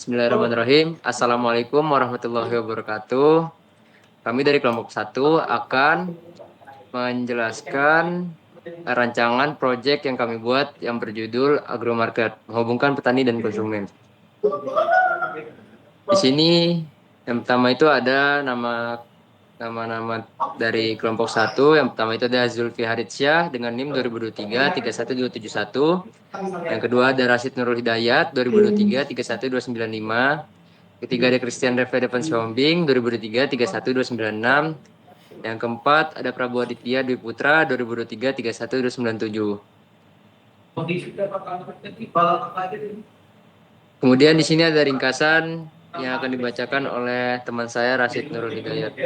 Bismillahirrahmanirrahim. Assalamualaikum warahmatullahi wabarakatuh. Kami dari kelompok 1 akan menjelaskan rancangan proyek yang kami buat yang berjudul Agromarket, menghubungkan petani dan konsumen. Di sini yang pertama itu ada nama-nama dari kelompok 1. Yang pertama itu ada Zulfi Haritsyah dengan NIM 2023 31271. Yang kedua ada Rashid Nurul Hidayat 2023 31295. Ketiga ada Christian Reva Devan Siombing 2023 31296. Yang keempat ada Prabowo Aditya Dwi Putra 2023 31297. Kemudian di sini ada ringkasan yang akan dibacakan oleh teman saya Rashid Nurul Hidayat.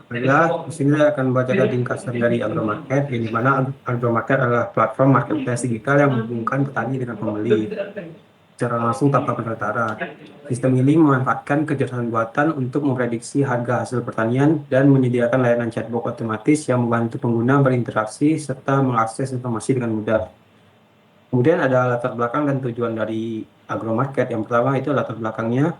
Baiklah, di sini saya akan membacakan ringkasan dari Agromarket, yang dimana Agromarket adalah platform marketplace digital yang menghubungkan petani dengan pembeli secara langsung tanpa perantara. Sistem ini memanfaatkan kecerdasan buatan untuk memprediksi harga hasil pertanian dan menyediakan layanan chatbot otomatis yang membantu pengguna berinteraksi serta mengakses informasi dengan mudah. Kemudian ada latar belakang dan tujuan dari Agromarket. Yang pertama itu latar belakangnya,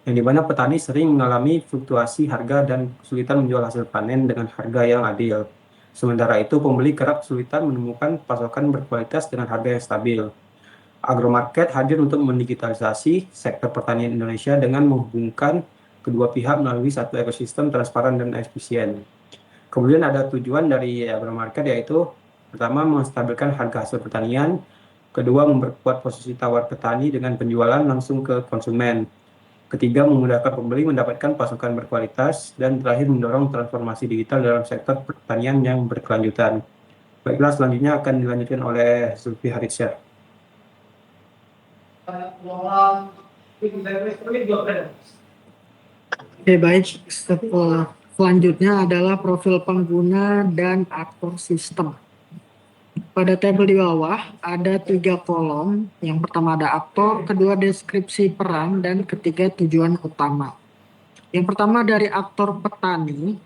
yang dimana petani sering mengalami fluktuasi harga dan kesulitan menjual hasil panen dengan harga yang adil. Sementara itu, pembeli kerap kesulitan menemukan pasokan berkualitas dengan harga yang stabil. Agromarket hadir untuk mendigitalisasi sektor pertanian Indonesia dengan menghubungkan kedua pihak melalui satu ekosistem transparan dan efisien. Kemudian ada tujuan dari Agromarket, yaitu pertama, menstabilkan harga hasil pertanian. Kedua, memperkuat posisi tawar petani dengan penjualan langsung ke konsumen. Ketiga, memudahkan pembeli mendapatkan pasokan berkualitas. Dan terakhir, mendorong transformasi digital dalam sektor pertanian yang berkelanjutan. Baiklah, selanjutnya akan dilanjutkan oleh Zulfi Haritsyah. Oke, baik. Selanjutnya adalah profil pengguna dan aktor sistem. Pada tabel di bawah ada 3 kolom. Yang pertama ada aktor, kedua deskripsi peran, dan ketiga tujuan utama. Yang pertama dari aktor petani.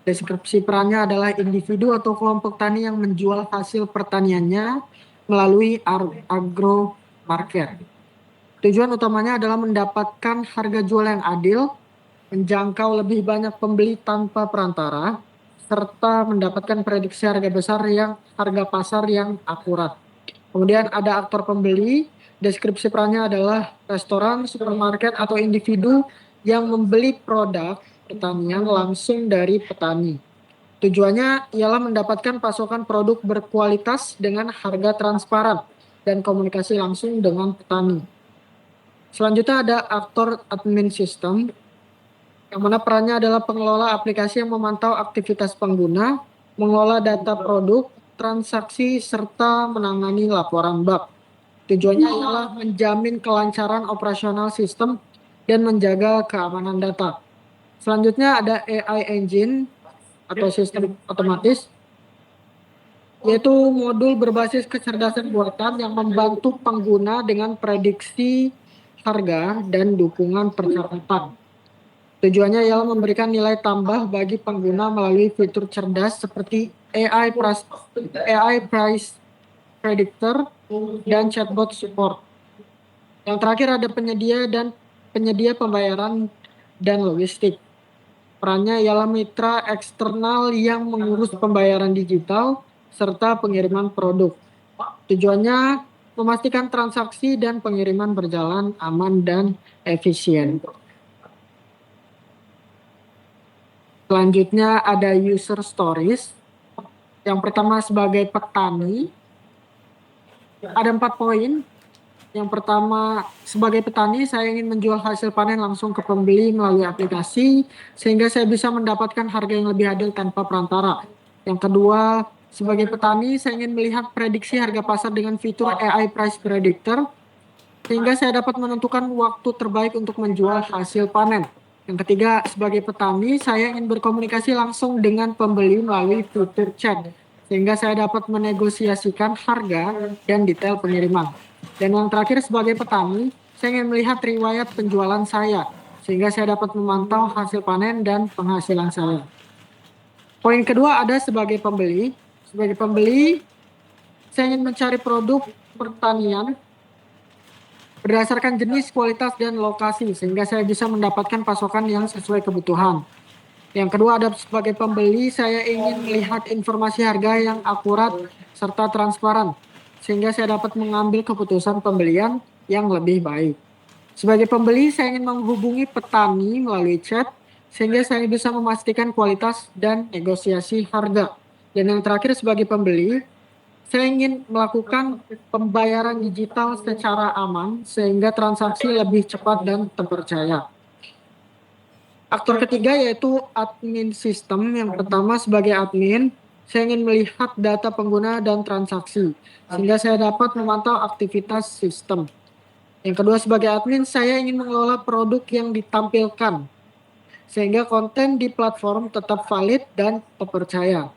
Deskripsi perannya adalah individu atau kelompok tani yang menjual hasil pertaniannya melalui agromarket. Tujuan utamanya adalah mendapatkan harga jual yang adil, menjangkau lebih banyak pembeli tanpa perantara, serta mendapatkan prediksi harga pasar yang akurat. Kemudian ada aktor pembeli. Deskripsi perannya adalah restoran, supermarket, atau individu yang membeli produk pertanian langsung dari petani. Tujuannya ialah mendapatkan pasokan produk berkualitas dengan harga transparan dan komunikasi langsung dengan petani. Selanjutnya ada aktor admin sistem, yang mana perannya adalah pengelola aplikasi yang memantau aktivitas pengguna, mengelola data produk, transaksi, serta menangani laporan bug. Tujuannya adalah menjamin kelancaran operasional sistem dan menjaga keamanan data. Selanjutnya ada AI engine atau sistem otomatis, yaitu modul berbasis kecerdasan buatan yang membantu pengguna dengan prediksi harga dan dukungan percakapan. Tujuannya ialah memberikan nilai tambah bagi pengguna melalui fitur cerdas seperti AI price predictor dan chatbot support. Yang terakhir ada penyedia pembayaran dan logistik. Perannya ialah mitra eksternal yang mengurus pembayaran digital serta pengiriman produk. Tujuannya memastikan transaksi dan pengiriman berjalan aman dan efisien. Selanjutnya ada user stories. Yang pertama sebagai petani, ada 4 poin. Yang pertama, sebagai petani saya ingin menjual hasil panen langsung ke pembeli melalui aplikasi sehingga saya bisa mendapatkan harga yang lebih adil tanpa perantara. Yang kedua, sebagai petani saya ingin melihat prediksi harga pasar dengan fitur AI price predictor sehingga saya dapat menentukan waktu terbaik untuk menjual hasil panen. Yang ketiga, sebagai petani saya ingin berkomunikasi langsung dengan pembeli melalui fitur chat sehingga saya dapat menegosiasikan harga dan detail pengiriman. Dan yang terakhir, sebagai petani saya ingin melihat riwayat penjualan saya sehingga saya dapat memantau hasil panen dan penghasilan saya. Poin kedua ada sebagai pembeli. Sebagai pembeli saya ingin mencari produk pertanian berdasarkan jenis, kualitas, dan lokasi, sehingga saya bisa mendapatkan pasokan yang sesuai kebutuhan. Yang kedua, ada sebagai pembeli, saya ingin melihat informasi harga yang akurat serta transparan, sehingga saya dapat mengambil keputusan pembelian yang lebih baik. Sebagai pembeli, saya ingin menghubungi petani melalui chat, sehingga saya bisa memastikan kualitas dan negosiasi harga. Dan yang terakhir, sebagai pembeli, saya ingin melakukan pembayaran digital secara aman, sehingga transaksi lebih cepat dan terpercaya. Aktor ketiga yaitu admin sistem. Yang pertama, sebagai admin, saya ingin melihat data pengguna dan transaksi, sehingga saya dapat memantau aktivitas sistem. Yang kedua, sebagai admin, saya ingin mengelola produk yang ditampilkan, sehingga konten di platform tetap valid dan terpercaya.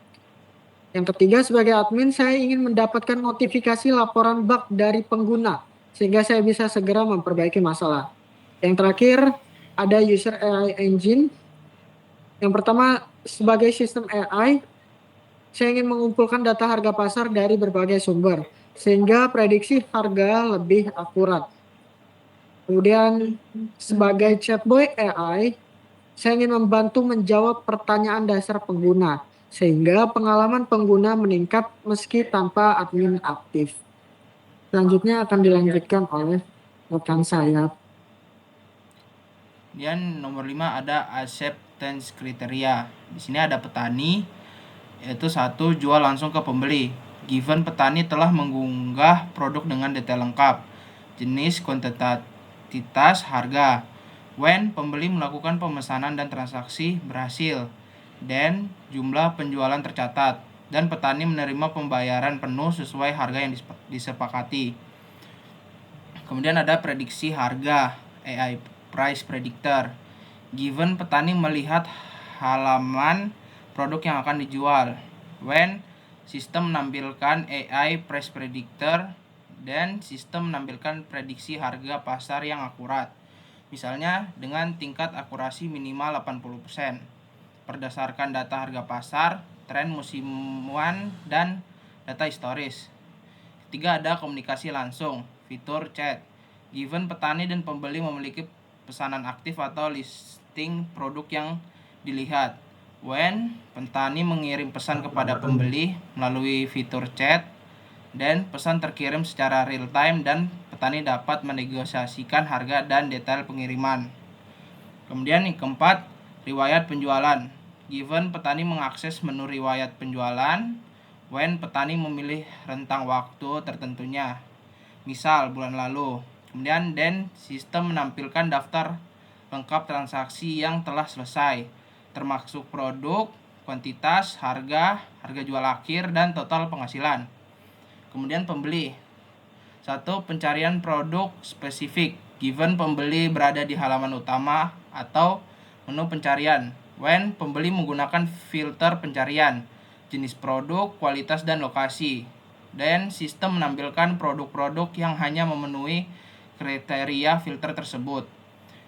Yang ketiga, sebagai admin, saya ingin mendapatkan notifikasi laporan bug dari pengguna, sehingga saya bisa segera memperbaiki masalah. Yang terakhir, ada user AI engine. Yang pertama, sebagai sistem AI, saya ingin mengumpulkan data harga pasar dari berbagai sumber, sehingga prediksi harga lebih akurat. Kemudian, sebagai chatbot AI, saya ingin membantu menjawab pertanyaan dasar pengguna, sehingga pengalaman pengguna meningkat meski tanpa admin aktif. Selanjutnya akan dilanjutkan oleh rekan saya. Kemudian nomor 5 ada acceptance kriteria. Di sini ada petani, yaitu 1, jual langsung ke pembeli. Given petani telah mengunggah produk dengan detail lengkap, jenis, kuantitas, harga. When pembeli melakukan pemesanan dan transaksi berhasil, dan jumlah penjualan tercatat, dan petani menerima pembayaran penuh sesuai harga yang disepakati. Kemudian ada prediksi harga, AI price predictor. Given petani melihat halaman produk yang akan dijual, when sistem menampilkan AI price predictor dan sistem menampilkan prediksi harga pasar yang akurat. Misalnya dengan tingkat akurasi minimal 80% berdasarkan data harga pasar, tren musiman, dan data historis. Ketiga, ada komunikasi langsung, fitur chat. Given petani dan pembeli memiliki pesanan aktif atau listing produk yang dilihat, when petani mengirim pesan kepada pembeli melalui fitur chat dan pesan terkirim secara real time dan petani dapat menegosiasikan harga dan detail pengiriman. Kemudian yang keempat, riwayat penjualan. Given petani mengakses menu riwayat penjualan when petani memilih rentang waktu tertentunya, misal bulan lalu. Kemudian dan sistem menampilkan daftar lengkap transaksi yang telah selesai, termasuk produk, kuantitas, harga jual akhir, dan total penghasilan. Kemudian pembeli. 1. Pencarian produk spesifik. Given pembeli berada di halaman utama atau menu pencarian, when pembeli menggunakan filter pencarian, jenis produk, kualitas, dan lokasi, dan sistem menampilkan produk-produk yang hanya memenuhi kriteria filter tersebut.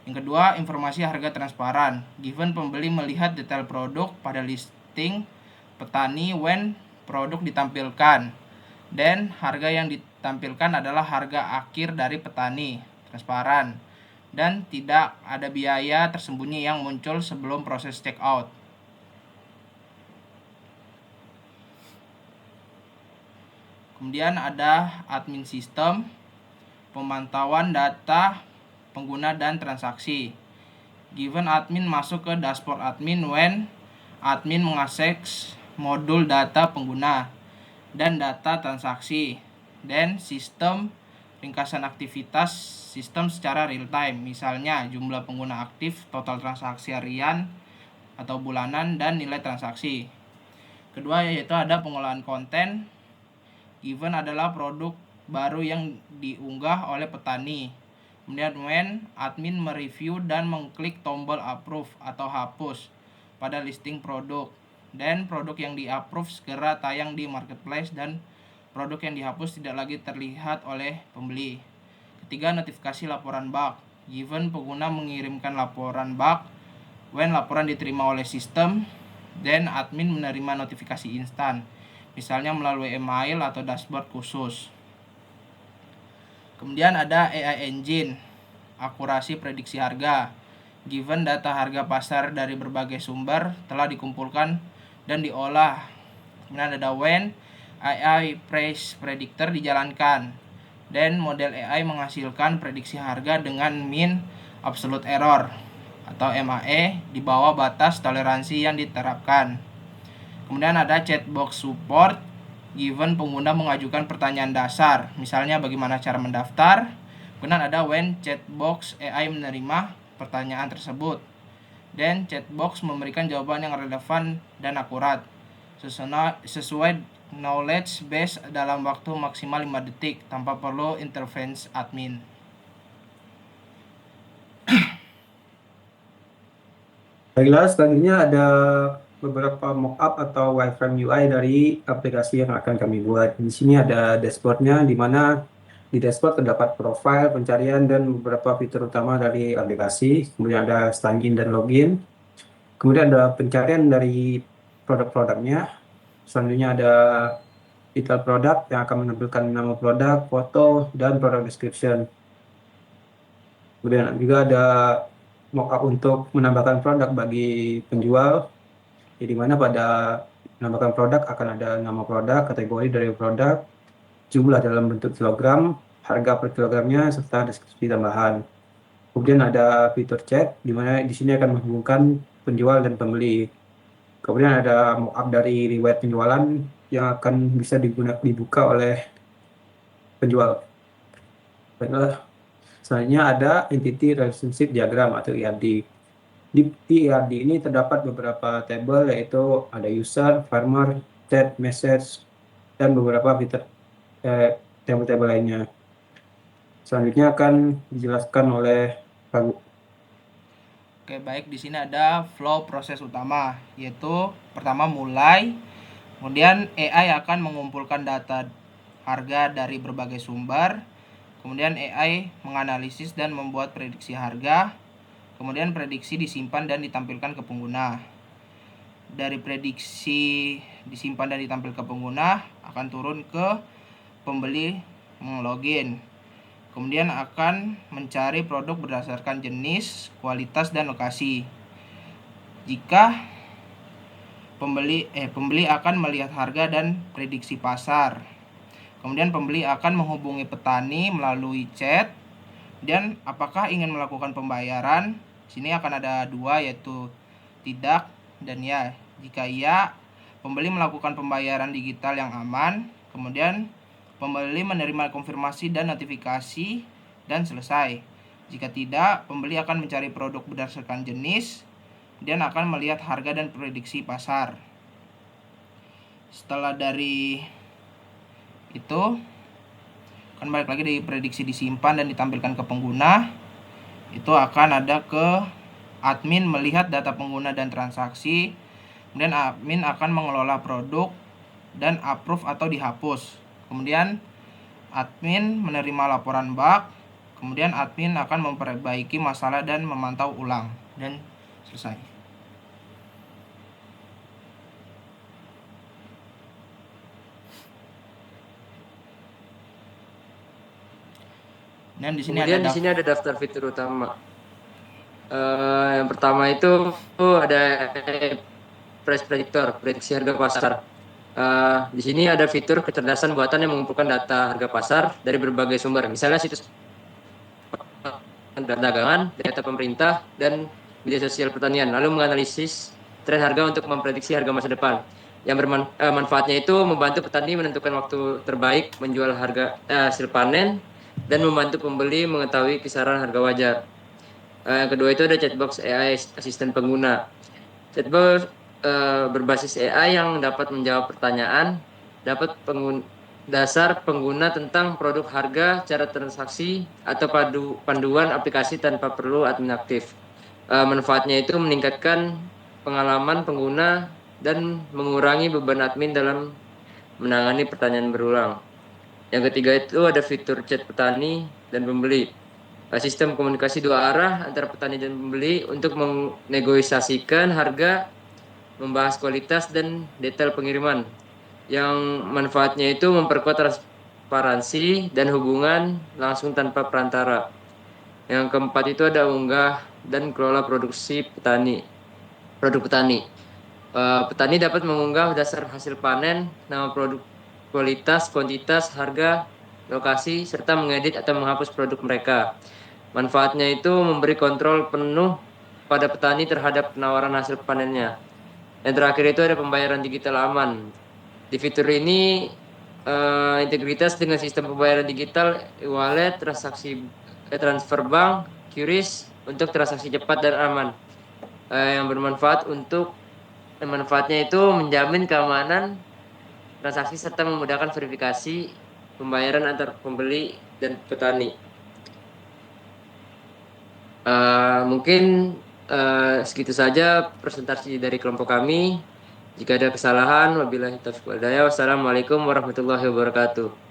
Yang kedua, informasi harga transparan. Given pembeli melihat detail produk pada listing petani when produk ditampilkan, dan harga yang ditampilkan adalah harga akhir dari petani, transparan, dan tidak ada biaya tersembunyi yang muncul sebelum proses checkout. Kemudian ada admin sistem, pemantauan data pengguna dan transaksi. Given admin masuk ke dashboard admin when admin mengakses modul data pengguna dan data transaksi, dan sistem ringkasan aktivitas sistem secara real time, misalnya jumlah pengguna aktif, total transaksi harian atau bulanan, dan nilai transaksi. Kedua yaitu ada pengolahan konten. Given adalah produk baru yang diunggah oleh petani. Kemudian when admin mereview dan mengklik tombol approve atau hapus pada listing produk, dan produk yang di-approve segera tayang di marketplace dan produk yang dihapus tidak lagi terlihat oleh pembeli. Ketiga, notifikasi laporan bug. Given pengguna mengirimkan laporan bug when laporan diterima oleh sistem, dan admin menerima notifikasi instan, misalnya melalui email atau dashboard khusus. Kemudian ada AI Engine, akurasi prediksi harga. Given data harga pasar dari berbagai sumber telah dikumpulkan dan diolah. Kemudian ada when AI Price Predictor dijalankan. Dan model AI menghasilkan prediksi harga dengan mean absolute error atau MAE di bawah batas toleransi yang diterapkan. Kemudian ada chatbox support, given pengguna mengajukan pertanyaan dasar, misalnya bagaimana cara mendaftar. Kemudian ada when chatbox AI menerima pertanyaan tersebut, dan chatbox memberikan jawaban yang relevan dan akurat sesuai knowledge base dalam waktu maksimal 5 detik tanpa perlu intervensi admin. Baiklah, selanjutnya ada beberapa mockup atau wireframe UI dari aplikasi yang akan kami buat. Di sini ada dashboardnya, di mana di dashboard terdapat profile, pencarian, dan beberapa fitur utama dari aplikasi. Kemudian ada sign in dan login. Kemudian ada pencarian dari produk-produknya. Selanjutnya ada detail produk yang akan menampilkan nama produk, foto, dan produk description. Kemudian juga ada mockup untuk menambahkan produk bagi penjual, di mana pada menambahkan produk akan ada nama produk, kategori dari produk, jumlah dalam bentuk kilogram, harga per kilogramnya, serta deskripsi tambahan. Kemudian ada fitur chat, di mana di sini akan menghubungkan penjual dan pembeli. Kemudian ada mockup dari riwayat penjualan yang akan bisa dibuka oleh penjual. Baiklah, selanjutnya ada Entity Relationship Diagram atau ERD. Di ERD ini terdapat beberapa tabel, yaitu ada user, farmer, chat, message, dan beberapa fitur tabel-tabel lainnya. Selanjutnya akan dijelaskan oleh Pak. Oke, baik, di sini ada flow proses utama, yaitu pertama mulai, kemudian AI akan mengumpulkan data harga dari berbagai sumber, kemudian AI menganalisis dan membuat prediksi harga, kemudian prediksi disimpan dan ditampilkan ke pengguna. Dari prediksi disimpan dan ditampilkan ke pengguna akan turun ke pembeli menglogin. Kemudian akan mencari produk berdasarkan jenis, kualitas, dan lokasi. Jika pembeli akan melihat harga dan prediksi pasar. Kemudian pembeli akan menghubungi petani melalui chat. Dan apakah ingin melakukan pembayaran? Sini akan ada dua, yaitu tidak dan ya. Jika iya, pembeli melakukan pembayaran digital yang aman. Kemudian pembeli menerima konfirmasi dan notifikasi dan selesai. Jika tidak, pembeli akan mencari produk berdasarkan jenis dan akan melihat harga dan prediksi pasar. Setelah dari itu, akan balik lagi di prediksi disimpan dan ditampilkan ke pengguna. Itu akan ada ke admin melihat data pengguna dan transaksi. Kemudian admin akan mengelola produk dan approve atau dihapus. Kemudian admin menerima laporan bug. Kemudian admin akan memperbaiki masalah dan memantau ulang. Dan selesai. Dan di sini Kemudian di sini ada daftar fitur utama. Yang pertama itu ada price predictor, prediksi harga pasar. Di sini ada fitur kecerdasan buatan yang mengumpulkan data harga pasar dari berbagai sumber, misalnya situs perdagangan, data pemerintah, dan media sosial pertanian, lalu menganalisis tren harga untuk memprediksi harga masa depan. Yang manfaatnya itu membantu petani menentukan waktu terbaik menjual harga hasil panen dan membantu pembeli mengetahui kisaran harga wajar. Yang kedua itu ada chatbox AI asisten pengguna. Chatbox berbasis AI yang dapat menjawab pertanyaan, dapat dasar pengguna tentang produk, harga, cara transaksi, atau panduan aplikasi tanpa perlu admin aktif. Manfaatnya itu meningkatkan pengalaman pengguna dan mengurangi beban admin dalam menangani pertanyaan berulang. Yang ketiga itu ada fitur chat petani dan pembeli. Sistem komunikasi dua arah antara petani dan pembeli untuk menegosiasikan harga, membahas kualitas dan detail pengiriman. Yang manfaatnya itu memperkuat transparansi dan hubungan langsung tanpa perantara. Yang keempat itu ada unggah dan kelola produk petani. Petani dapat mengunggah dasar hasil panen, nama produk, kualitas, kuantitas, harga, lokasi, serta mengedit atau menghapus produk mereka. Manfaatnya itu memberi kontrol penuh pada petani terhadap penawaran hasil panennya. Yang terakhir itu ada pembayaran digital aman. Di fitur ini integritas dengan sistem pembayaran digital, e-wallet, transfer bank, QRIS untuk transaksi cepat dan aman. Manfaatnya itu menjamin keamanan transaksi serta memudahkan verifikasi pembayaran antar pembeli dan petani. Mungkin segitu saja presentasi dari kelompok kami. Jika ada kesalahan, wabillahi taufiq wal hidayah. Wassalamualaikum warahmatullahi wabarakatuh.